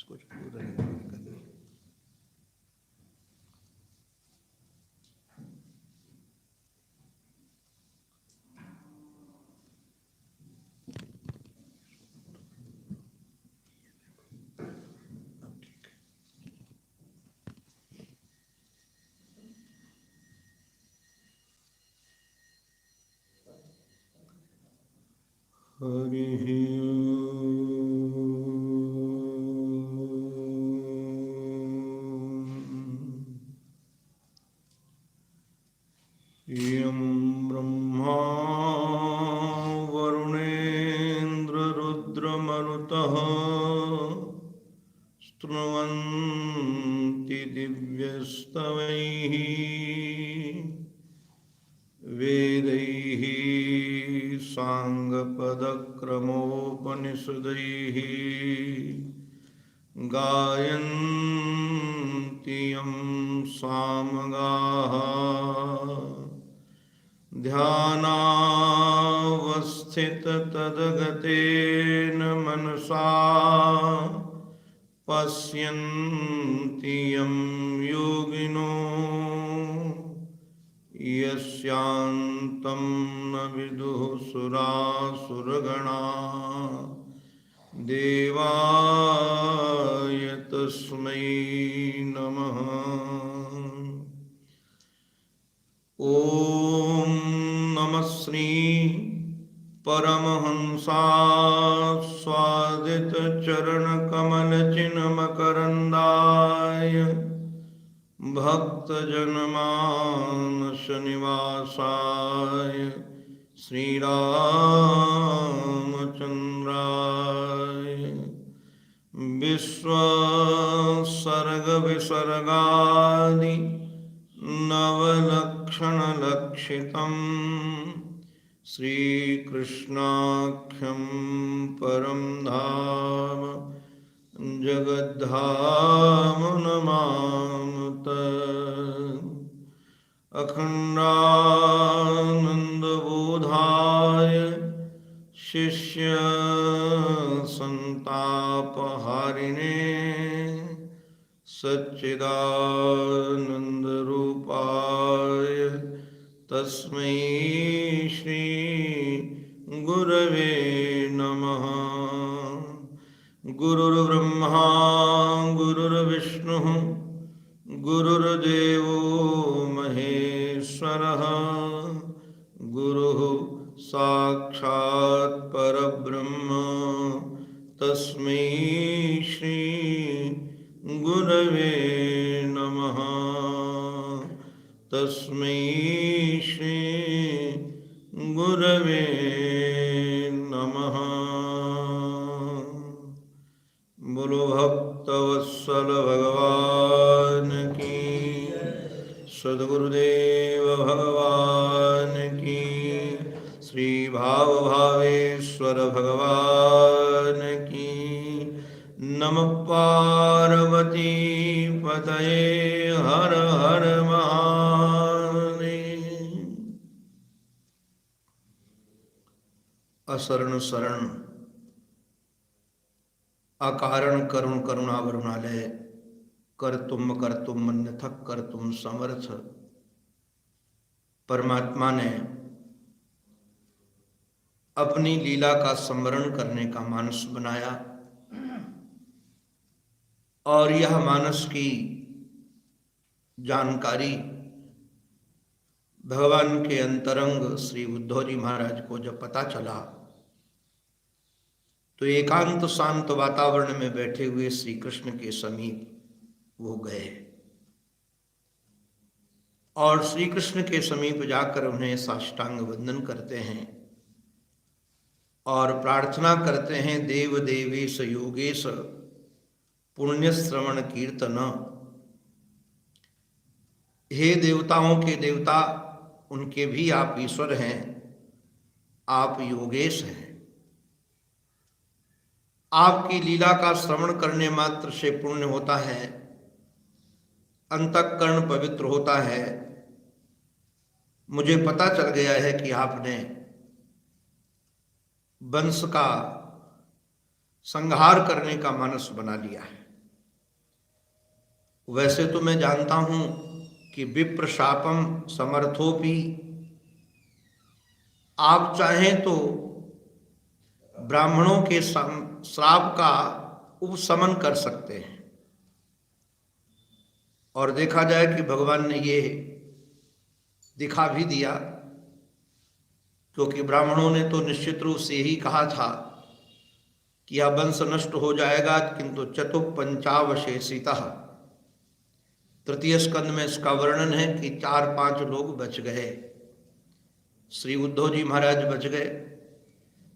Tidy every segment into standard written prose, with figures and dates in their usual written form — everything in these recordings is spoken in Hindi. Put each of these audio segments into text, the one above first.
कुछ पूरा नहीं करना। हरि यं ब्रह्मा वरुणेन्द्ररुद्रमरुतः स्तुवन्ति दिव्यस्तवैः वेदैः साङ्गपदक्रमोपनिषदैः गायन्ति यं सामगाः ध्यानावस्थिततद्गतेन मनसा पश्यन्ति यं योगिनो यस्यान्तं न विदुः सुरासुरगणा देवाय तस्मै नमः। ॐ नमः श्री परमहंसास्वादितचरणकमलचिन्मकरन्दाय भक्तजनमानसनिवासाय श्रीरामचन्द्राय विश्वसर्गविसर्गादि नवलक्षणलक्षितं श्रीकृष्णाख्यं परं धाम जगद्धाम नमामि। अखण्डानन्दबोधाय शिष्यसन्तापहारिणे सच्चिदानन्दरूपाय तस्मै श्री गुरवे नमः। गुरुर्ब्रह्मा गुरुर्विष्णुः गुरुर्देवो महेश्वरः गुरुः साक्षात् परब्रह्म तस्मै श्री गुरवे नमः। तस्मै श्री गुरवे नमः। बोलो भक्तवत्सल भगवान की, सद्गुरुदेव भगवान की, श्री भाव भावेश्वर भगवान की। नमः पार्वती पतये हर हर महादेव। असरण शरण अकारण करुण करुणा वरुणालय कर तुम मन्यथक कर तुम समर्थ। परमात्मा ने अपनी लीला का स्मरण करने का मानस बनाया और यह मानस की जानकारी भगवान के अंतरंग श्री उद्धव जी महाराज को जब पता चला तो एकांत शांत वातावरण में बैठे हुए श्री कृष्ण के समीप वो गए और श्री कृष्ण के समीप जाकर उन्हें साष्टांग वंदन करते हैं और प्रार्थना करते हैं, देव देवेश योगेश पुण्य श्रवण कीर्तन। हे देवताओं के देवता, उनके भी आप ईश्वर हैं, आप योगेश हैं। आपकी लीला का श्रवण करने मात्र से पुण्य होता है, अंतःकरण पवित्र होता है। मुझे पता चल गया है कि आपने वंश का संहार करने का मानस बना लिया है। वैसे तो मैं जानता हूं कि विप्र शापम समर्थोपि, आप चाहें तो ब्राह्मणों के श्राप का उपशमन कर सकते हैं। और देखा जाए कि भगवान ने ये दिखा भी दिया, क्योंकि ब्राह्मणों ने तो निश्चित रूप से ही कहा था कि यह वंश नष्ट हो जाएगा, किंतु चतुपंचावशेषितः, तृतीय स्कंद में इसका वर्णन है कि 4-5 लोग बच गए। श्री उद्धव जी महाराज बच गए,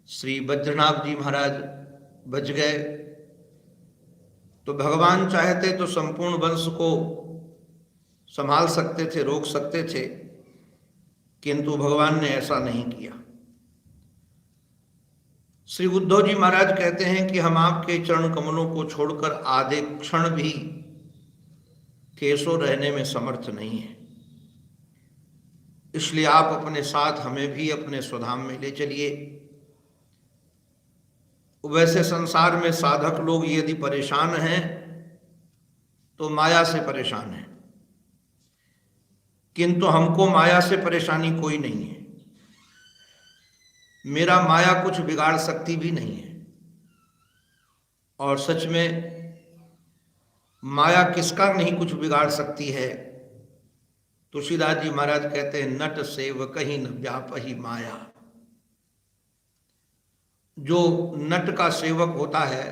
श्री बद्रीनाथ जी महाराज बच गए। तो भगवान चाहते तो संपूर्ण वंश को संभाल सकते थे, रोक सकते थे, किंतु भगवान ने ऐसा नहीं किया। श्री उद्धव जी महाराज कहते हैं कि हम आपके चरण कमलों को छोड़कर आधे क्षण भी केशो रहने में समर्थ नहीं है, इसलिए आप अपने साथ हमें भी अपने स्वधाम में ले चलिए। वैसे संसार में साधक लोग यदि परेशान हैं तो माया से परेशान हैं, किंतु हमको माया से परेशानी कोई नहीं है। मेरा माया कुछ बिगाड़ सकती भी नहीं है। और सच में माया किसका नहीं कुछ बिगाड़ सकती है। तुलसीदास जी महाराज कहते हैं, नट सेवक ही न व्यापही माया। जो नट का सेवक होता है,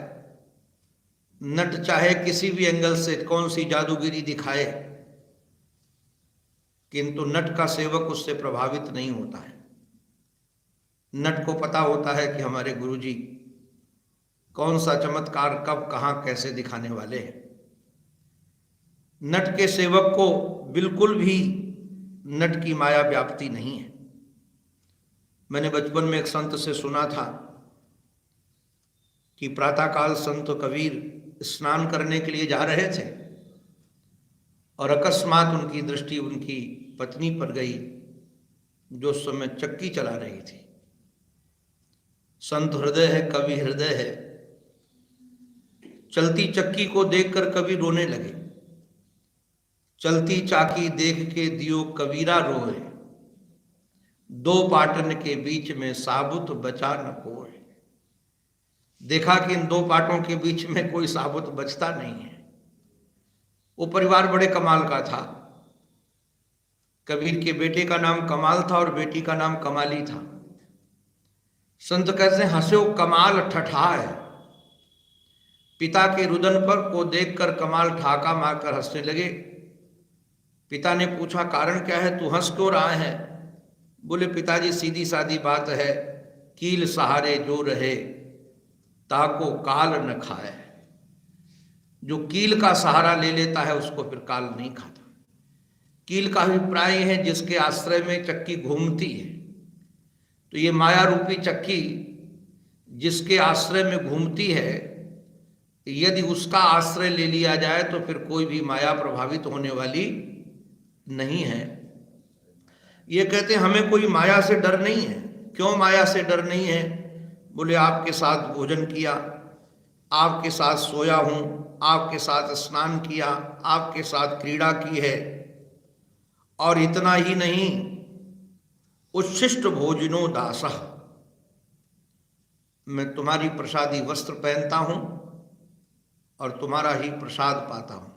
नट चाहे किसी भी एंगल से कौन सी जादूगिरी दिखाए, किंतु नट का सेवक उससे प्रभावित नहीं होता है। नट को पता होता है कि हमारे गुरुजी कौन सा चमत्कार कब कहां कैसे दिखाने वाले हैं। नट के सेवक को बिल्कुल भी नट की माया व्याप्ति नहीं है। मैंने बचपन में एक संत से सुना था कि प्रातःकाल संत कबीर स्नान करने के लिए जा रहे थे और अकस्मात उनकी दृष्टि उनकी पत्नी पर गई, जो उस समय चक्की चला रही थी। संत हृदय है, कवि हृदय है। चलती चक्की को देखकर कवि रोने लगे। चलती चाकी देख के दियो कबीरा रोए, दो पाटन के बीच में साबुत बचा न कोई। देखा कि इन दो पाटों के बीच में कोई साबुत बचता नहीं है। वो परिवार बड़े कमाल का था। कबीर के बेटे का नाम कमाल था और बेटी का नाम कमाली था। संत कैसे हंसे कमाल ठठा है। पिता के रुदन पर को देखकर कमाल ठाका मारकर हंसने लगे। पिता ने पूछा, कारण क्या है, तू हंस क्यों रहा है? बोले, पिताजी सीधी सादी बात है, कील सहारे जो रहे ताको काल न खाए। जो कील का सहारा ले लेता है उसको फिर काल नहीं खाता। कील का अभिप्राय है जिसके आश्रय में चक्की घूमती है। तो ये माया रूपी चक्की जिसके आश्रय में घूमती है, यदि उसका आश्रय ले लिया जाए तो फिर कोई भी माया प्रभावित होने वाली नहीं है। ये कहते हैं हमें कोई माया से डर नहीं है। क्यों माया से डर नहीं है? बोले, आपके साथ भोजन किया, आपके साथ सोया हूं, आपके साथ स्नान किया, आपके साथ क्रीड़ा की है, और इतना ही नहीं, उच्छिष्ट भोजनो दासः, मैं तुम्हारी प्रसादी वस्त्र पहनता हूं और तुम्हारा ही प्रसाद पाता हूं।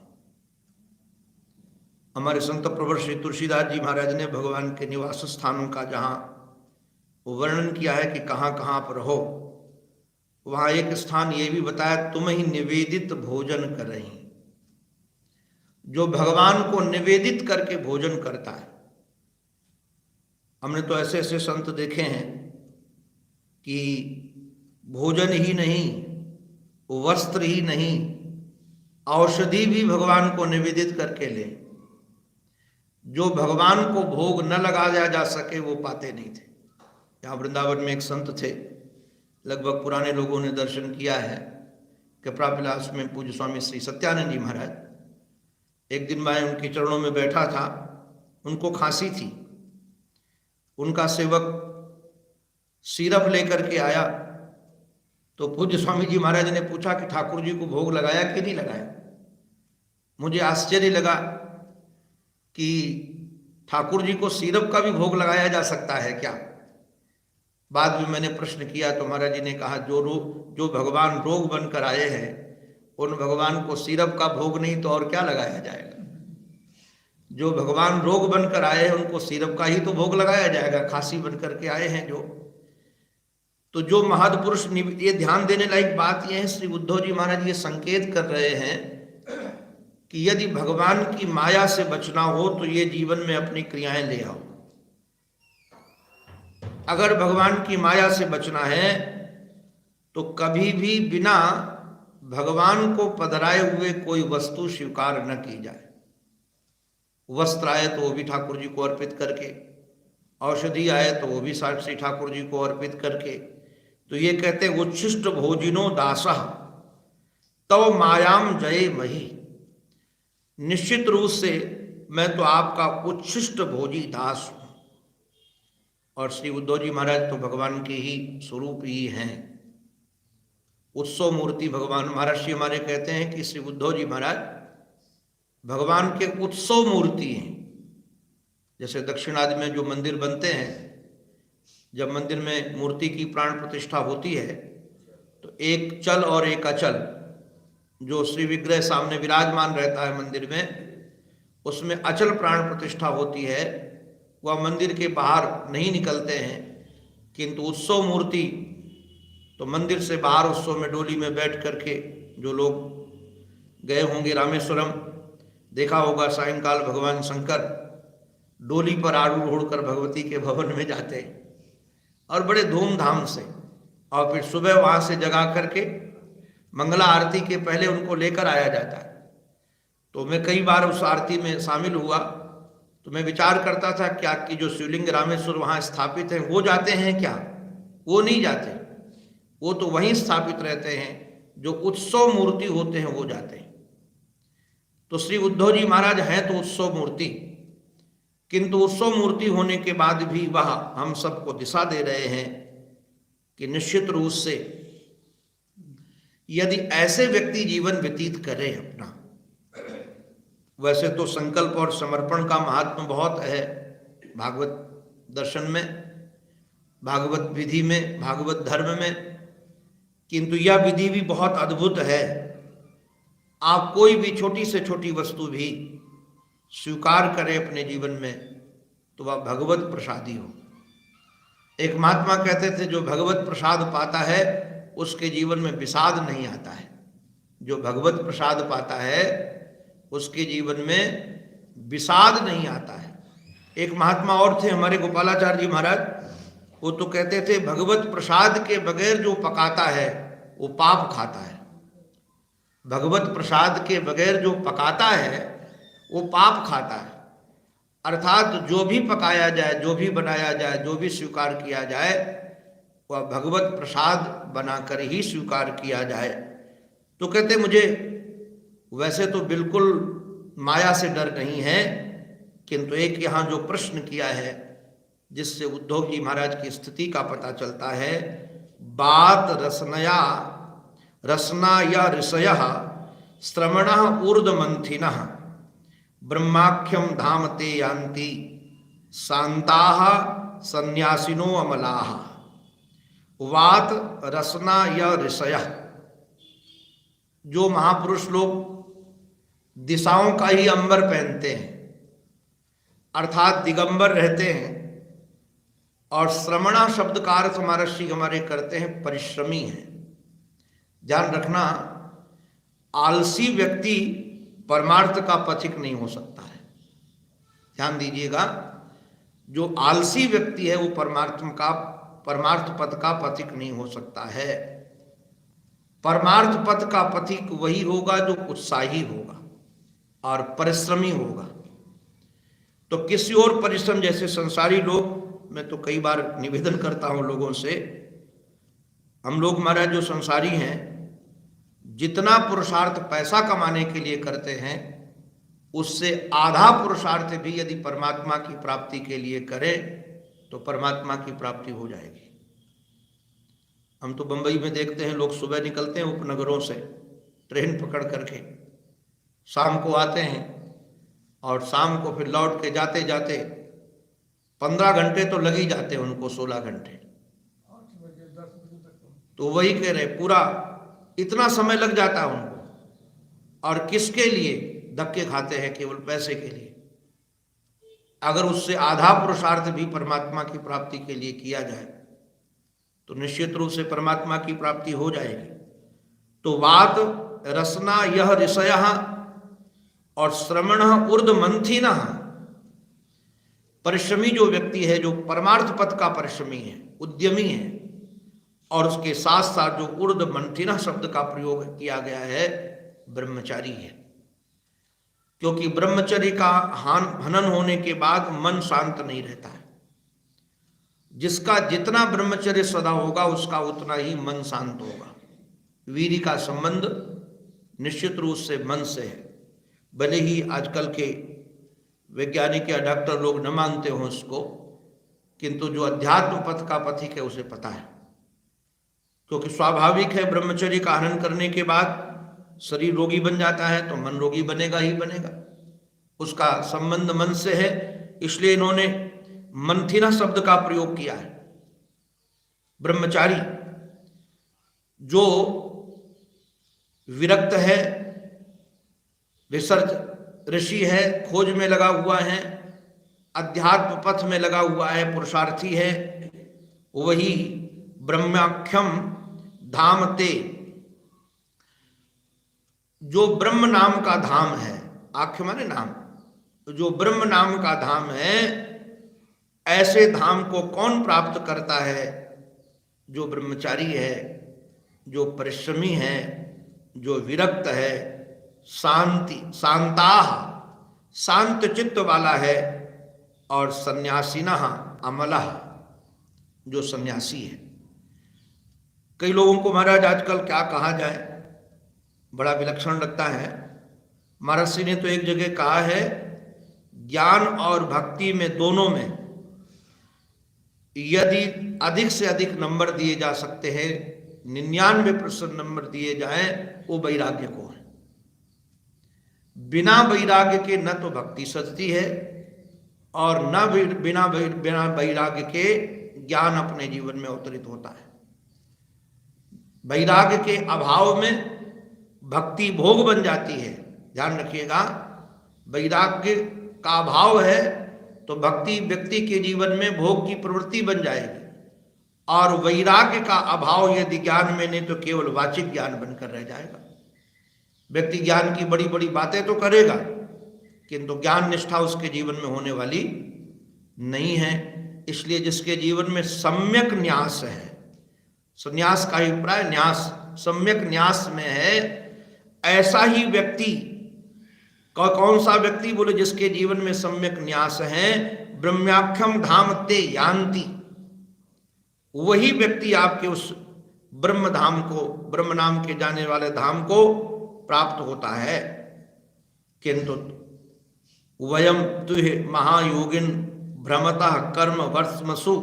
हमारे संत प्रवर श्री तुलसीदास जी महाराज ने भगवान के निवास स्थानों का जहां वर्णन किया है कि कहां कहां पर रहो, वहां एक स्थान ये भी बताया, तुम ही निवेदित भोजन कर रही। जो भगवान को निवेदित करके भोजन करता है। हमने तो ऐसे ऐसे संत देखे हैं कि भोजन ही नहीं, वस्त्र ही नहीं, औषधि भी भगवान को निवेदित करके ले। जो भगवान को भोग न लगाया जा सके वो पाते नहीं थे। यहाँ वृंदावन में एक संत थे, लगभग पुराने लोगों ने दर्शन किया है, कपड़ाविलास में पूज्य स्वामी श्री सत्यानंद जी महाराज। एक दिन मैं उनके चरणों में बैठा था, उनको खांसी थी। उनका सेवक सिरप लेकर के आया तो पूज्य स्वामी जी महाराज ने पूछा कि ठाकुर जी को भोग लगाया कि नहीं लगाया? मुझे आश्चर्य लगा कि ठाकुर जी को सिरप का भी भोग लगाया जा सकता है क्या। बाद में मैंने प्रश्न किया तो महाराज जी ने कहा जो भगवान रोग बनकर आए हैं उन भगवान को सिरप का भोग नहीं तो और क्या लगाया जाएगा। जो भगवान रोग बनकर आए हैं उनको सिरप का ही तो भोग लगाया जाएगा, खांसी बनकर के आए हैं जो। तो जो महत्पुरुष, ये ध्यान देने लायक बात यह है, श्री उद्धव जी महाराज ये संकेत कर रहे हैं कि यदि भगवान की माया से बचना हो तो ये जीवन में अपनी क्रियाएं ले आओ। अगर भगवान की माया से बचना है तो कभी भी बिना भगवान को पधराए हुए कोई वस्तु स्वीकार न की जाए। वस्त्र आए तो वो भी ठाकुर जी को अर्पित करके, औषधि आए तो वो भी श्री ठाकुर जी को अर्पित करके। तो ये कहते उच्छिष्ट भोजिनो दासः तव मायाम जय मही। निश्चित रूप से मैं तो आपका उच्छिष्ट भोजी दास हूं। और श्री उद्धव जी महाराज तो भगवान के ही स्वरूप ही हैं, उत्सव मूर्ति भगवान। महाराज जी हमारे कहते हैं कि श्री उद्धव जी महाराज भगवान के उत्सव मूर्ति हैं। जैसे दक्षिणादि में जो मंदिर बनते हैं, जब मंदिर में मूर्ति की प्राण प्रतिष्ठा होती है तो एक चल और एक अचल, जो श्री विग्रह सामने विराजमान रहता है मंदिर में, उसमें अचल प्राण प्रतिष्ठा होती है। वह मंदिर के बाहर नहीं निकलते हैं, किंतु उत्सव मूर्ति तो मंदिर से बाहर उत्सव में डोली में बैठ करके, जो लोग गए होंगे रामेश्वरम, देखा होगा सायंकाल भगवान शंकर डोली पर आरूढ़ होकर भगवती के भवन में जाते हैं और बड़े धूमधाम से, और फिर सुबह वहाँ से जगा करके मंगला आरती के पहले उनको लेकर आया जाता है। तो मैं कई बार उस आरती में शामिल हुआ तो मैं विचार करता था क्या कि जो शिवलिंग रामेश्वर वहाँ स्थापित हैं वो जाते हैं क्या? वो नहीं जाते, वो तो वहीं स्थापित रहते हैं। जो उत्सव मूर्ति होते हैं वो जाते हैं। तो श्री उद्धव जी महाराज हैं तो उत्सव मूर्ति, किंतु उत्सव मूर्ति होने के बाद भी वह हम सबको दिशा दे रहे हैं कि निश्चित रूप से यदि ऐसे व्यक्ति जीवन व्यतीत करें अपना, वैसे तो संकल्प और समर्पण का महात्मा बहुत है भागवत दर्शन में, भागवत विधि में, भागवत धर्म में, किंतु यह विधि भी बहुत अद्भुत है। आप कोई भी छोटी से छोटी वस्तु भी स्वीकार करें अपने जीवन में तो वह भगवत प्रसादी हो। एक महात्मा कहते थे जो भगवत प्रसाद पाता है उसके जीवन में विषाद नहीं आता है। जो भगवत प्रसाद पाता है उसके जीवन में विषाद नहीं आता है। एक महात्मा और थे हमारे गोपालाचार्य जी महाराज, वो तो कहते थे भगवत प्रसाद के बगैर जो पकाता है वो पाप खाता है। भगवत प्रसाद के बगैर जो पकाता है वो पाप खाता है। अर्थात जो भी पकाया जाए, जो भी बनाया जाए, जो भी स्वीकार किया जाए वह भगवत प्रसाद बनाकर ही स्वीकार किया जाए। तो कहते मुझे वैसे तो बिल्कुल माया से डर नहीं है, किंतु एक यहाँ जो प्रश्न किया है जिससे उद्धव जी महाराज की स्थिति का पता चलता है, बात रसनया रसना या ऋषय श्रवण ऊर्ध्वमंथिन ब्रह्माख्यम धाम ते यान्ति शांताः संन्यासिनो अमलाः। वात रसना या ऋषय, जो महापुरुष लोग दिशाओं का ही अंबर पहनते हैं अर्थात दिगंबर रहते हैं, और श्रवणा शब्द का अर्थ महर्षि हमारे करते हैं परिश्रमी हैं। ध्यान रखना, आलसी व्यक्ति परमार्थ का पथिक नहीं हो सकता है। ध्यान दीजिएगा, जो आलसी व्यक्ति है वो परमार्थ पथ का पथिक नहीं हो सकता है। परमार्थ पथ का पथिक वही होगा जो उत्साही होगा और परिश्रमी होगा। तो किसी और परिश्रम, जैसे संसारी लोग, मैं तो कई बार निवेदन करता हूं लोगों से, हम लोग महाराज जो संसारी हैं जितना पुरुषार्थ पैसा कमाने के लिए करते हैं उससे आधा पुरुषार्थ भी यदि परमात्मा की प्राप्ति के लिए करें तो परमात्मा की प्राप्ति हो जाएगी। हम तो बंबई में देखते हैं लोग सुबह निकलते हैं उपनगरों से ट्रेन पकड़ करके, शाम को आते हैं और शाम को फिर लौट के जाते जाते 15 घंटे तो लग ही जाते हैं उनको, 16 घंटे। तो वही कह रहे, पूरा इतना समय लग जाता है उनको, और किसके लिए धक्के खाते हैं? केवल पैसे के लिए। अगर उससे आधा पुरुषार्थ भी परमात्मा की प्राप्ति के लिए किया जाए तो निश्चित रूप से परमात्मा की प्राप्ति हो जाएगी। तो वात रसना यह ऋषयः और श्रवण ऊर्ध मंथिन। परिश्रमी जो व्यक्ति है, जो परमार्थ पथ का परिश्रमी है, उद्यमी है, और उसके साथ साथ जो ऊर्ध मंथिन शब्द का प्रयोग किया गया है, ब्रह्मचारी है। क्योंकि ब्रह्मचर्य का हनन होने के बाद मन शांत नहीं रहता है। जिसका जितना ब्रह्मचर्य सदा होगा उसका उतना ही मन शांत होगा। वीर्य का संबंध निश्चित रूप से मन से है। भले ही आजकल के वैज्ञानिक या डॉक्टर लोग न मानते हों उसको, किंतु जो अध्यात्म पथ का पथिक है उसे पता है। क्योंकि स्वाभाविक है, ब्रह्मचर्य का हनन करने के बाद शरीर रोगी बन जाता है तो मन रोगी बनेगा ही बनेगा। उसका संबंध मन से है, इसलिए इन्होंने मंथिना शब्द का प्रयोग किया है। ब्रह्मचारी जो विरक्त है, रिसर्च ऋषि है, खोज में लगा हुआ है, अध्यात्म पथ में लगा हुआ है, पुरुषार्थी है, वही ब्रह्माख्यम धाम ते, जो ब्रह्म नाम का धाम है, आख्य माने नाम, जो ब्रह्म नाम का धाम है, ऐसे धाम को कौन प्राप्त करता है? जो ब्रह्मचारी है, जो परिश्रमी है, जो विरक्त है, शांताः शांत चित्त वाला है, और सन्यासिनः अमलः जो सन्यासी है। कई लोगों को महाराज आजकल क्या कहा जाए, बड़ा विलक्षण लगता है। महर्षि ने तो एक जगह कहा है, ज्ञान और भक्ति में दोनों में यदि अधिक से अधिक नंबर दिए जा सकते हैं, 99% नंबर दिए जाएं, वो वैराग्य को है। बिना वैराग्य के न तो भक्ति सजती है, और न बिना वैराग्य के ज्ञान अपने जीवन में अवतरित होता है। वैराग्य के अभाव में भक्ति भोग बन जाती है। ध्यान रखिएगा, वैराग्य का अभाव है तो भक्ति व्यक्ति के जीवन में भोग की प्रवृत्ति बन जाएगी, और वैराग्य का अभाव यदि ज्ञान में नहीं तो केवल वाचिक ज्ञान बनकर रह जाएगा। व्यक्ति ज्ञान की बड़ी बड़ी बातें तो करेगा, किंतु ज्ञान निष्ठा उसके जीवन में होने वाली नहीं है। इसलिए जिसके जीवन में सम्यक न्यास है, संन्यास का अभिप्राय न्यास, सम्यक न्यास में है, ऐसा ही व्यक्ति, कौन सा व्यक्ति? बोले जिसके जीवन में सम्यक न्यास है, ब्रह्माख्यम धाम ते यान्ति, वही व्यक्ति आपके उस ब्रह्म धाम को, ब्रह्म नाम के जाने वाले धाम को प्राप्त होता है। किंतु वयम तुहे महायोगिन भ्रमतः कर्म वर्षमसु,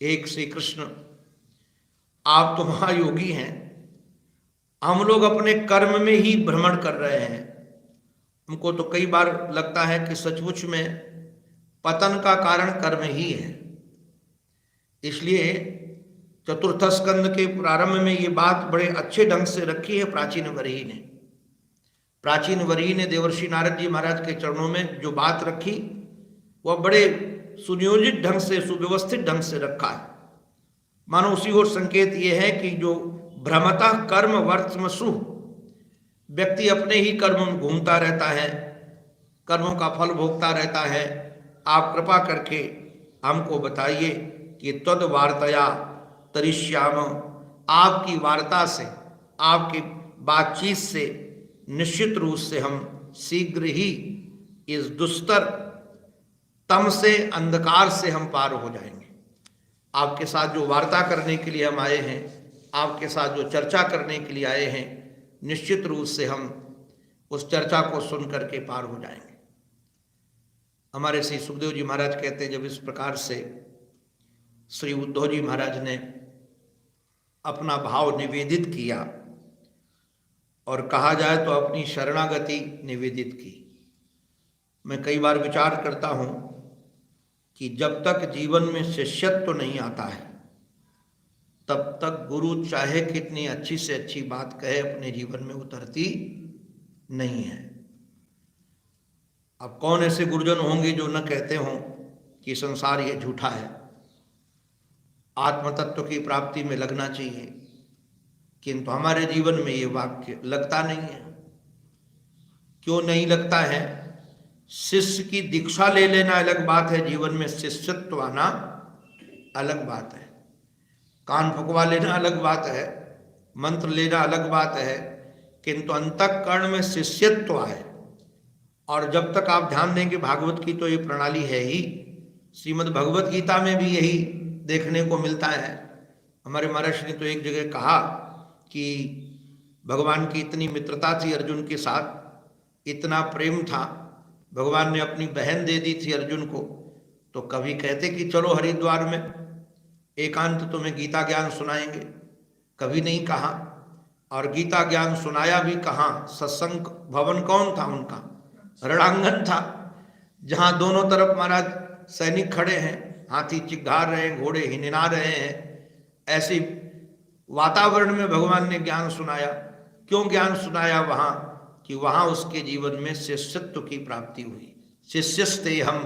एक श्री कृष्ण, आप तो महायोगी हैं, हम लोग अपने कर्म में ही भ्रमण कर रहे हैं। हमको तो कई बार लगता है कि सचमुच में पतन का कारण कर्म ही है। इसलिए चतुर्थ स्कंद के प्रारंभ में ये बात बड़े अच्छे ढंग से रखी है प्राचीन वरीय ने। प्राचीन वरीय ने देवर्षि नारद जी महाराज के चरणों में जो बात रखी, वह बड़े सुनियोजित ढंग से, सुव्यवस्थित ढंग से रखा है। मानो उसी और संकेत ये है कि जो भ्रमतः कर्म वर्षमसु, व्यक्ति अपने ही कर्म में घूमता रहता है, कर्मों का फल भोगता रहता है। आप कृपा करके हमको बताइए कि तद वार्तया तरिष्याम, आपकी वार्ता से, आपकी बातचीत से निश्चित रूप से हम शीघ्र ही इस दुस्तर तम से, अंधकार से हम पार हो जाएंगे। आपके साथ जो वार्ता करने के लिए हम आए हैं, आपके साथ जो चर्चा करने के लिए आए हैं, निश्चित रूप से हम उस चर्चा को सुन करके पार हो जाएंगे। हमारे श्री सुखदेव जी महाराज कहते हैं, जब इस प्रकार से श्री उद्धव जी महाराज ने अपना भाव निवेदित किया और कहा जाए तो अपनी शरणागति निवेदित की। मैं कई बार विचार करता हूँ कि जब तक जीवन में शिष्यत्व नहीं आता है तब तक गुरु चाहे कितनी अच्छी से अच्छी बात कहे अपने जीवन में उतरती नहीं है। अब कौन ऐसे गुरुजन होंगे जो न कहते हों कि संसार ये झूठा है, आत्म तत्व की प्राप्ति में लगना चाहिए, किंतु हमारे जीवन में ये वाक्य लगता नहीं है। क्यों नहीं लगता है? शिष्य की दीक्षा ले लेना अलग बात है, जीवन में शिष्यत्व आना अलग बात है। कान फुकवा लेना अलग बात है, मंत्र लेना अलग बात है, किंतु अंतःकरण में शिष्यत्व आए। और जब तक आप ध्यान देंगे, भागवत की तो ये प्रणाली है ही, श्रीमद् भगवत गीता में भी यही देखने को मिलता है। हमारे महर्षि ने तो एक जगह कहा कि भगवान की इतनी मित्रता थी अर्जुन के साथ, इतना प्रेम था, भगवान ने अपनी बहन दे दी थी अर्जुन को, तो कभी कहते कि चलो हरिद्वार में एकांत तुम्हें गीता ज्ञान सुनाएंगे, कभी नहीं कहा। और गीता ज्ञान सुनाया भी कहाँ? सत्संग भवन कौन था उनका? रणांगन था, जहाँ दोनों तरफ महाराज सैनिक खड़े हैं, हाथी चिघार रहे हैं, घोड़े हिनहिना रहे हैं। ऐसे वातावरण में भगवान ने ज्ञान सुनाया। क्यों ज्ञान सुनाया वहाँ? कि वहाँ उसके जीवन में शिष्यत्व की प्राप्ति हुई। शिष्यस्ते हम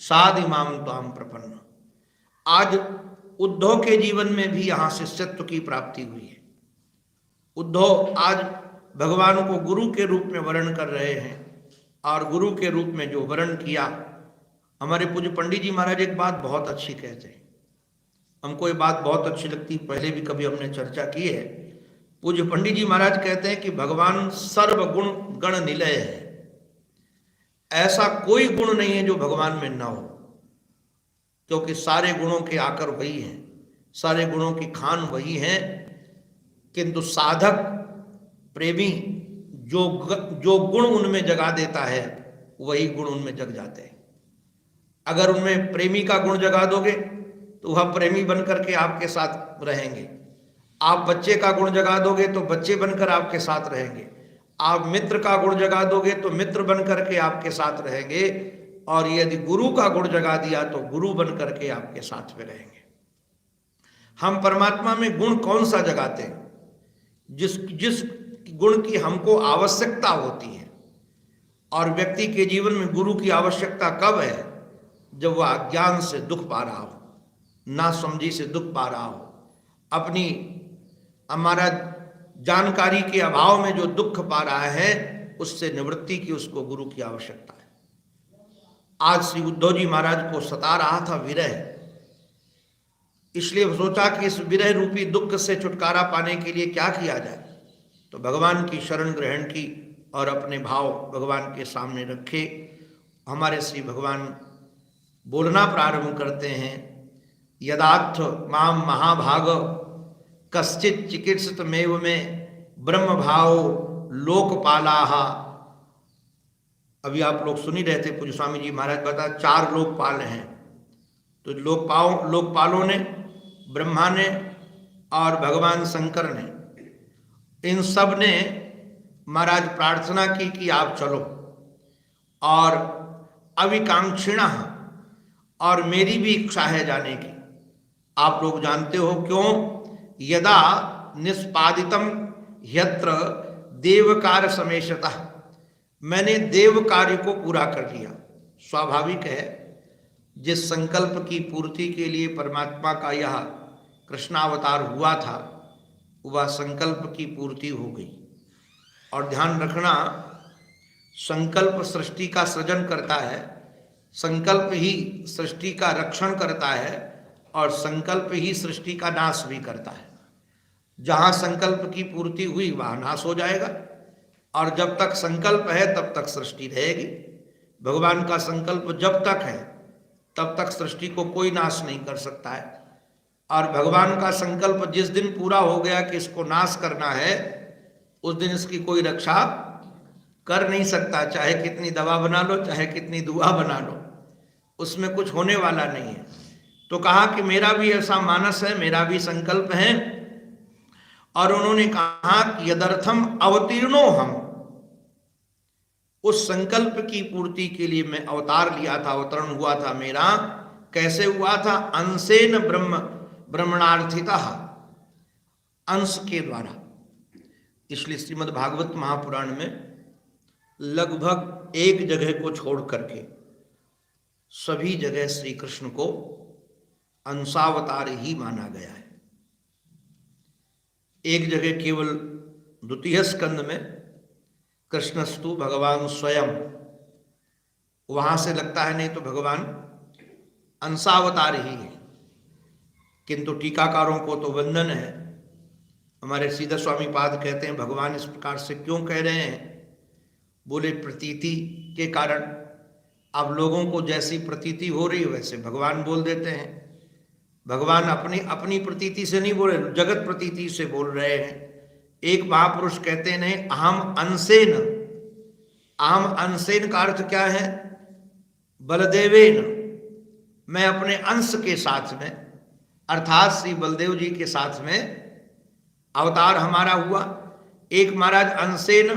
साधिमाम त्वाम प्रपन्न। आज उद्धव के जीवन में भी यहाँ शिष्यत्व की प्राप्ति हुई है। उद्धव आज भगवान को गुरु के रूप में वर्ण कर रहे हैं, और गुरु के रूप में जो वर्ण किया, हमारे पूज्य पंडित जी महाराज एक बात बहुत अच्छी कहते हैं, हमको ये बात बहुत अच्छी लगती, पहले भी कभी हमने चर्चा की है। पूज्य पंडित जी महाराज कहते हैं कि भगवान सर्वगुण गण निलय है। ऐसा कोई गुण नहीं है जो भगवान में न हो, क्योंकि सारे गुणों के आकर वही हैं, सारे गुणों की खान वही हैं, किंतु साधक प्रेमी जो गुण उनमें जगा देता है वही गुण उनमें जग जाते हैं। अगर उनमें प्रेमी का गुण जगा दोगे तो वह प्रेमी बनकर के आपके साथ रहेंगे। आप बच्चे का गुण जगा दोगे तो बच्चे बनकर आपके साथ रहेंगे। आप मित्र का गुण जगा दोगे तो मित्र बनकर के आपके साथ रहेंगे। और यदि गुरु का गुण जगा दिया तो गुरु बनकर के आपके साथ में रहेंगे। हम परमात्मा में गुण कौन सा जगाते हैं? जिस गुण की हमको आवश्यकता होती है। और व्यक्ति के जीवन में गुरु की आवश्यकता कब है? जब वह अज्ञान से दुख पा रहा हो, नासमझी से दुख पा रहा हो, अपनी हमारा जानकारी के अभाव में जो दुख पा रहा है उससे निवृत्ति की उसको गुरु की आवश्यकता है। आज श्री उद्धव जी महाराज को सता रहा था विरह, इसलिए सोचा कि इस विरह रूपी दुख से छुटकारा पाने के लिए क्या किया जाए। तो भगवान की शरण ग्रहण की और अपने भाव भगवान के सामने रखे। हमारे श्री भगवान बोलना प्रारंभ करते हैं, यदार्थ माम महाभाग कश्चित चिकित्सितमेव में ब्रह्म भाव लोकपालाः। अभी आप लोग सुन ही रहे थे, पूज्य स्वामी जी महाराज बता 4 लोकपाल हैं। तो लोकपालों ने, ब्रह्मा ने और भगवान शंकर ने, इन सब ने महाराज प्रार्थना की कि आप चलो। और अविकांक्षिणा, और मेरी भी इच्छा है जाने की। आप लोग जानते हो क्यों? यदा निष्पादितम यत्र देव कार्य समेशतः, मैंने देव कार्य को पूरा कर लिया। स्वाभाविक है, जिस संकल्प की पूर्ति के लिए परमात्मा का यह कृष्णावतार हुआ था वह संकल्प की पूर्ति हो गई। और ध्यान रखना, संकल्प सृष्टि का सृजन करता है, संकल्प ही सृष्टि का रक्षण करता है, और संकल्प ही सृष्टि का नाश भी करता है। जहाँ संकल्प की पूर्ति हुई वहाँ नाश हो जाएगा, और जब तक संकल्प है तब तक सृष्टि रहेगी। भगवान का संकल्प जब तक है तब तक सृष्टि को कोई नाश नहीं कर सकता है। और भगवान का संकल्प जिस दिन पूरा हो गया कि इसको नाश करना है, उस दिन इसकी कोई रक्षा कर नहीं सकता। चाहे कितनी दवा बना लो, चाहे कितनी दुआ बना लो, उसमें कुछ होने वाला नहीं है। तो कहा कि मेरा भी ऐसा मानस है, मेरा भी संकल्प है, और उन्होंने कहा कि यदर्थम अवतीर्णो हम, उस संकल्प की पूर्ति के लिए मैं अवतार लिया था, अवतरण हुआ था मेरा। कैसे हुआ था? अंशेन ब्रह्मणार्थिता, अंश के द्वारा। इसलिए श्रीमद् भागवत महापुराण में लगभग एक जगह को छोड़ करके सभी जगह श्री कृष्ण को अंशावतार ही माना गया है। एक जगह केवल द्वितीय स्कंद में कृष्णस्तु भगवान स्वयं, वहां से लगता है नहीं तो भगवान अंशावतार ही है। किंतु टीकाकारों को तो वंदन है। हमारे सीधा स्वामी पाद कहते हैं भगवान इस प्रकार से क्यों कह रहे हैं? बोले प्रतीति के कारण। अब लोगों को जैसी प्रतीति हो रही है वैसे भगवान बोल देते हैं। भगवान अपनी अपनी प्रतीति से नहीं बोल रहे, जगत प्रतीति से बोल रहे हैं। एक महापुरुष कहते नहीं अहम अंशेन, अहम अंशेन का अर्थ क्या है? बलदेवेन, मैं अपने अंश के साथ में, अर्थात श्री बलदेव जी के साथ में अवतार हमारा हुआ। एक महाराज अंशेन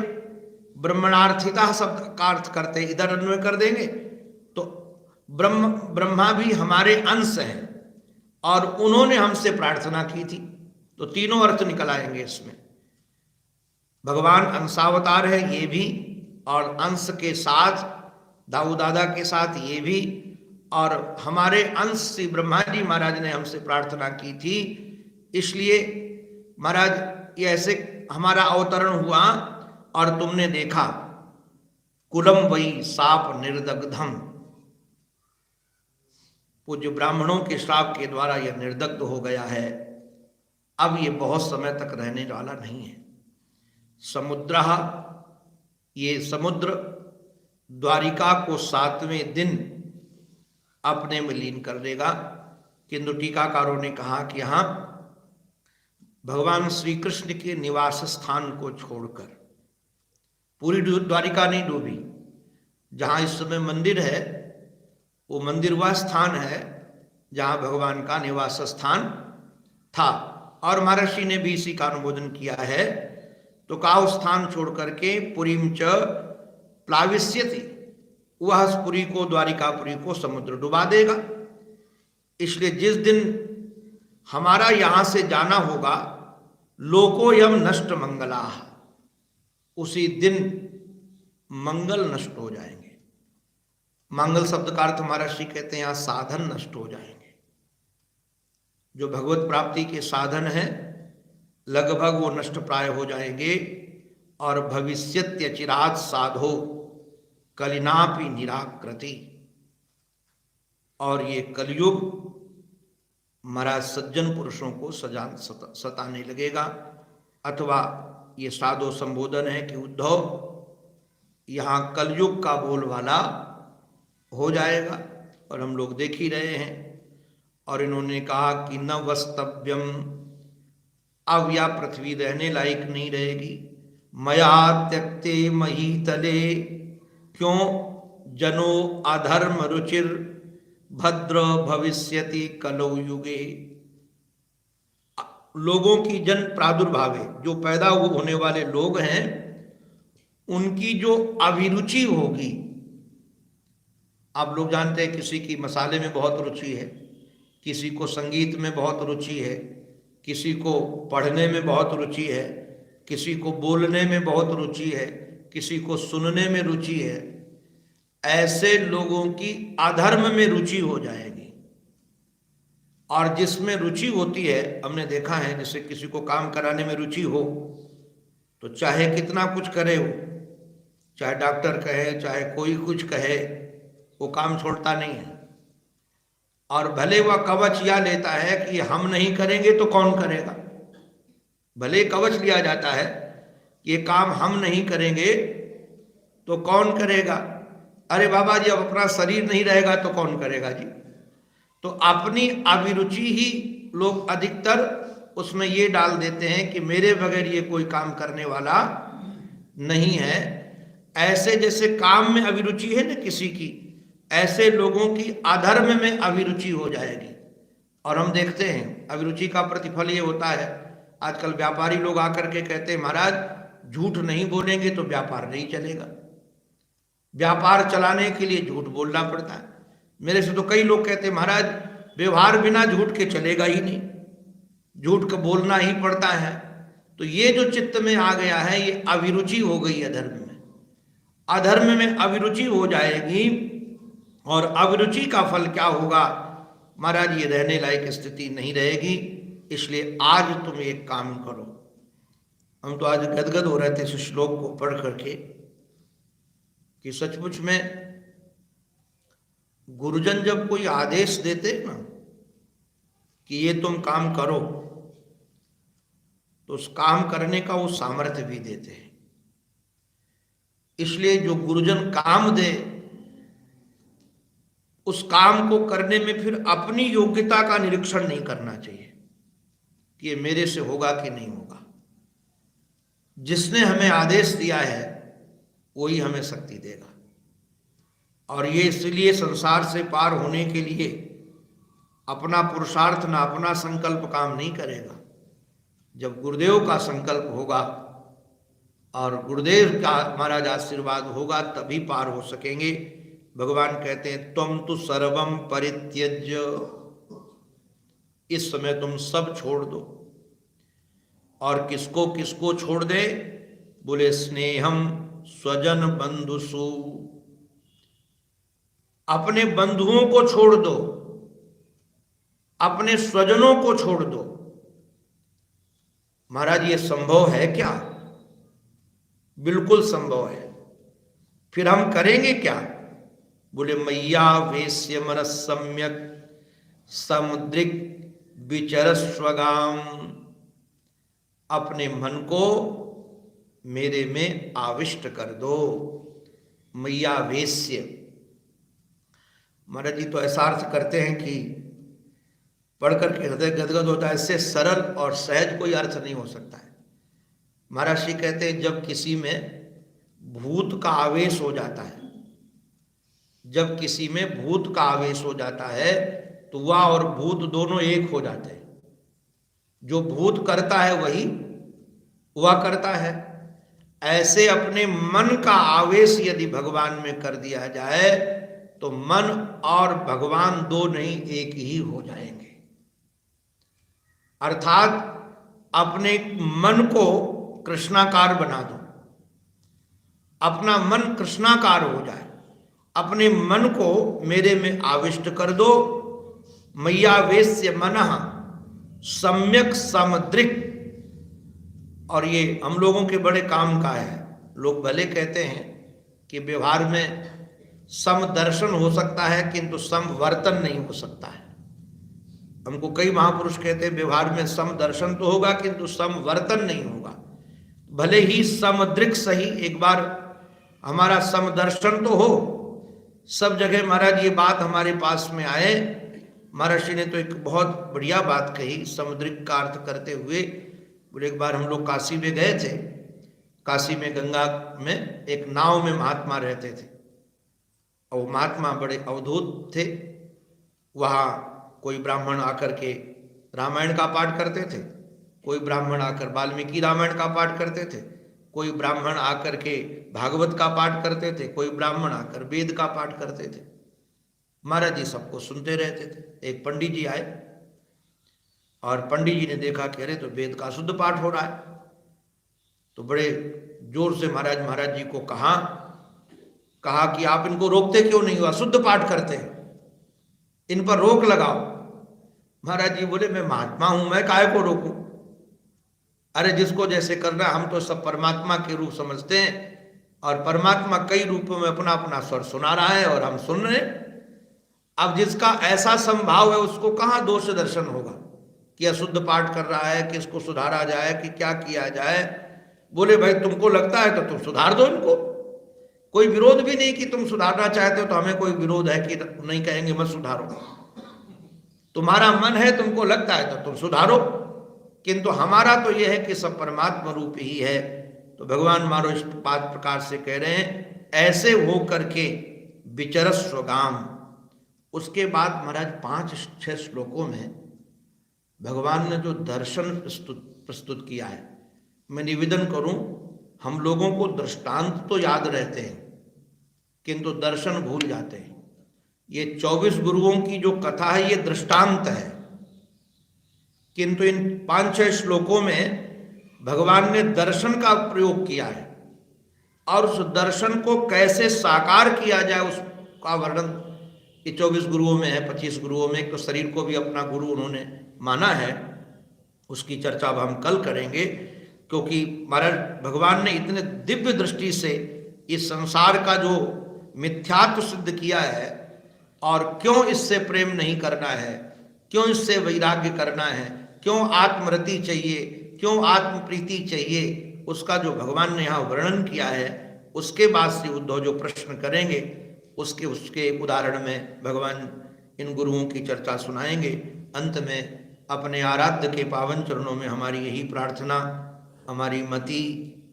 ब्रह्मणार्थिता शब्द का अर्थ करते, इधर अन्वय कर देंगे तो ब्रह्मा भी हमारे अंश हैं और उन्होंने हमसे प्रार्थना की थी, तो तीनों अर्थ निकल आएंगे इसमें। भगवान अंशावतार है ये भी, और अंश के साथ दाऊ दादा के साथ ये भी, और हमारे अंश श्री ब्रह्मा जी महाराज ने हमसे प्रार्थना की थी। इसलिए महाराज ये ऐसे हमारा अवतरण हुआ और तुमने देखा कुलम वही साप निर्दग्धम, पूज्य ब्राह्मणों के श्राप के द्वारा यह निर्दग्ध हो गया है। अब ये बहुत समय तक रहने वाला नहीं है। समुद्र, ये समुद्र द्वारिका को 7वें दिन अपने में लीन कर देगा। किंतु टीकाकारों ने कहा कि यहाँ भगवान श्री कृष्ण के निवास स्थान को छोड़कर पूरी द्वारिका नहीं डूबी। जहाँ इस समय मंदिर है वो मंदिर वह स्थान है जहाँ भगवान का निवास स्थान था, और महर्षि ने भी इसी का अनुमोदन किया है। तो काव स्थान छोड़ करके पुरीम च प्लाविष्यति, वह पुरी को, द्वारिकापुरी को समुद्र डुबा देगा। इसलिए जिस दिन हमारा यहाँ से जाना होगा, लोकोयम नष्ट मंगला, उसी दिन मंगल नष्ट हो जाएंगे। मंगल शब्द का अर्थ महर्षि कहते हैं यहाँ साधन नष्ट हो जाएंगे। जो भगवत प्राप्ति के साधन हैं लगभग वो नष्ट प्राय हो जाएंगे। और भविष्यत्य चिरात साधो कलिनापि निराकृति, और ये कलयुग महाराज सज्जन पुरुषों को सताने लगेगा। अथवा ये साधो संबोधन है कि उद्धव यहाँ कलयुग का बोलवाला हो जाएगा, और हम लोग देख ही रहे हैं। और इन्होंने कहा कि न वस्तव्यम, अब या पृथ्वी रहने लायक नहीं रहेगी। मया त्यक्ते महीतले, क्यों? जनो अधर्म रुचिर भद्र भविष्यति कलौ युगे। लोगों की जन प्रादुर्भावे, जो पैदा होने वाले लोग हैं उनकी जो अभिरुचि होगी। आप लोग जानते हैं किसी की मसाले में बहुत रुचि है, किसी को संगीत में बहुत रुचि है, किसी को पढ़ने में बहुत रुचि है, किसी को बोलने में बहुत रुचि है, किसी को सुनने में रुचि है। ऐसे लोगों की अधर्म में रुचि हो जाएगी। और जिसमें रुचि होती है, हमने देखा है जैसे किसी को काम कराने में रुचि हो तो चाहे कितना कुछ करे हो, चाहे डॉक्टर कहे चाहे कोई कुछ कहे, वो काम छोड़ता नहीं है। और भले वह कवच या लेता है कि हम नहीं करेंगे तो कौन करेगा। भले कवच लिया जाता है कि ये काम हम नहीं करेंगे तो कौन करेगा। अरे बाबा जी, अब अपना शरीर नहीं रहेगा तो कौन करेगा जी। तो अपनी अभिरुचि ही लोग अधिकतर उसमें ये डाल देते हैं कि मेरे बगैर ये कोई काम करने वाला नहीं है। ऐसे जैसे काम में अभिरुचि है ना किसी की, ऐसे लोगों की अधर्म में अभिरुचि हो जाएगी। और हम देखते हैं अभिरुचि का प्रतिफल ये होता है, आजकल व्यापारी लोग आकर के कहते हैं महाराज झूठ नहीं बोलेंगे तो व्यापार नहीं चलेगा, व्यापार चलाने के लिए झूठ बोलना पड़ता है। मेरे से तो कई लोग कहते हैं महाराज व्यवहार बिना झूठ के चलेगा ही नहीं, झूठ का बोलना ही पड़ता है। तो ये जो चित्त में आ गया है ये अभिरुचि हो गई अधर्म में, अधर्म में अभिरुचि हो जाएगी और अभिरुचि का फल क्या होगा महाराज, ये रहने लायक स्थिति नहीं रहेगी। इसलिए आज तुम एक काम करो। हम तो आज गदगद हो रहे थे इस श्लोक को पढ़ करके कि सचमुच में गुरुजन जब कोई आदेश देते ना कि ये तुम काम करो तो उस काम करने का वो सामर्थ्य भी देते हैं। इसलिए जो गुरुजन काम दे उस काम को करने में फिर अपनी योग्यता का निरीक्षण नहीं करना चाहिए कि ये मेरे से होगा कि नहीं होगा। जिसने हमें आदेश दिया है वही हमें शक्ति देगा। और ये इसलिए संसार से पार होने के लिए अपना पुरुषार्थ ना अपना संकल्प काम नहीं करेगा। जब गुरुदेव का संकल्प होगा और गुरुदेव का महाराज आशीर्वाद होगा तभी पार हो सकेंगे। भगवान कहते हैं त्वं तु सर्वं परित्यज्य, इस समय तुम सब छोड़ दो। और किसको किसको छोड़ दे? बोले स्नेहम स्वजन बंधुसु, अपने बंधुओं को छोड़ दो, अपने स्वजनों को छोड़ दो। महाराज ये संभव है क्या? बिल्कुल संभव है। फिर हम करेंगे क्या? बोले मैया वेश्य मनस सम्यक समुद्रिक विचरस्वगाम, अपने मन को मेरे में आविष्ट कर दो। मैया वेश्य, महाराज जी तो ऐसा अर्थ करते हैं कि पढ़कर के हृदय गदगद होता है। इससे सरल और सहज कोई अर्थ नहीं हो सकता है। महाराज श्री कहते हैं जब किसी में भूत का आवेश हो जाता है, जब किसी में भूत का आवेश हो जाता है तो वह और भूत दोनों एक हो जाते हैं। जो भूत करता है वही वह करता है। ऐसे अपने मन का आवेश यदि भगवान में कर दिया जाए तो मन और भगवान दो नहीं एक ही हो जाएंगे। अर्थात अपने मन को कृष्णाकार बना दो, अपना मन कृष्णाकार हो जाए, अपने मन को मेरे में आविष्ट कर दो। मैया वेश्य मनः सम्यक समदृक्, और ये हम लोगों के बड़े काम का है। लोग भले कहते हैं कि व्यवहार में समदर्शन हो सकता है किंतु समवर्तन नहीं हो सकता है। हमको कई महापुरुष कहते हैं व्यवहार में समदर्शन तो होगा किंतु समवर्तन नहीं होगा। भले ही समदृक् सही, एक बार हमारा समदर्शन तो हो। सब जगह महाराज ये बात हमारे पास में आए। महाराज जी ने तो एक बहुत बढ़िया बात कही समदृक् का अर्थ करते हुए। बोले एक बार हम लोग काशी में गए थे। काशी में गंगा में एक नाव में महात्मा रहते थे और महात्मा बड़े अवधूत थे। वहाँ कोई ब्राह्मण आकर के रामायण का पाठ करते थे, कोई ब्राह्मण आकर वाल्मीकि रामायण का पाठ करते थे, कोई ब्राह्मण आकर के भागवत का पाठ करते थे, कोई ब्राह्मण आकर वेद का पाठ करते थे। महाराज जी सबको सुनते रहते थे। एक पंडित जी आए और पंडित जी ने देखा कि अरे तो वेद का शुद्ध पाठ हो रहा है। तो बड़े जोर से महाराज जी को कहा कि आप इनको रोकते क्यों नहीं हो? शुद्ध पाठ करते हैं, इन पर रोक लगाओ। महाराज जी बोले मैं महात्मा हूं, मैं काहे को रोकूं? अरे जिसको जैसे करना, हम तो सब परमात्मा के रूप समझते हैं और परमात्मा कई रूपों में अपना अपना स्वर सुना रहा है और हम सुन रहे हैं। अब जिसका ऐसा संभाव है उसको कहाँ दोष दर्शन होगा कि अशुद्ध पाठ कर रहा है, कि इसको सुधारा जाए, कि क्या किया जाए। बोले भाई तुमको लगता है तो तुम सुधार दो इनको, कोई विरोध भी नहीं कि तुम सुधारना चाहते हो तो हमें कोई विरोध है कि नहीं कहेंगे मत सुधारो। तुम्हारा मन है, तुमको लगता है तो तुम सुधारो, किंतु हमारा तो यह है कि सब परमात्मा रूप ही है। तो भगवान मारो इस प्रकार से कह रहे हैं ऐसे हो करके विचरस्वगाम। उसके बाद महाराज 5-6 श्लोकों में भगवान ने जो दर्शन प्रस्तुत किया है। मैं निवेदन करूं, हम लोगों को दृष्टांत तो याद रहते हैं किंतु दर्शन भूल जाते हैं। ये 24 गुरुओं की जो कथा है ये दृष्टांत है, किंतु इन 5-6 श्लोकों में भगवान ने दर्शन का प्रयोग किया है और उस दर्शन को कैसे साकार किया जाए उसका वर्णन ये 24 गुरुओं में है। 25 गुरुओं में तो शरीर को भी अपना गुरु उन्होंने माना है, उसकी चर्चा अब हम कल करेंगे, क्योंकि महाराज भगवान ने इतने दिव्य दृष्टि से इस संसार का जो मिथ्यात्व सिद्ध किया है और क्यों इससे प्रेम नहीं करना है, क्यों इससे वैराग्य करना है, क्यों आत्मरति चाहिए, क्यों आत्मप्रीति चाहिए, उसका जो भगवान ने यहाँ वर्णन किया है, उसके बाद से उद्धव जो प्रश्न करेंगे उसके उदाहरण में भगवान इन गुरुओं की चर्चा सुनाएंगे। अंत में अपने आराध्य के पावन चरणों में हमारी यही प्रार्थना, हमारी मति,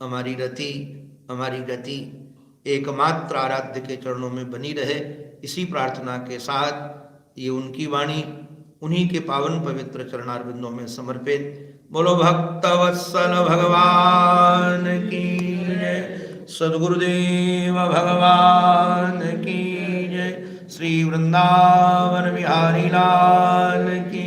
हमारी रति, हमारी गति एकमात्र आराध्य के चरणों में बनी रहे। इसी प्रार्थना के साथ ये उनकी वाणी उन्हीं के पावन पवित्र चरणारविंदों में समर्पित। बोलो भक्तवत्सल भगवान की जय, सद्गुरुदेव भगवान की जय, श्री वृंदावन बिहारी लाल की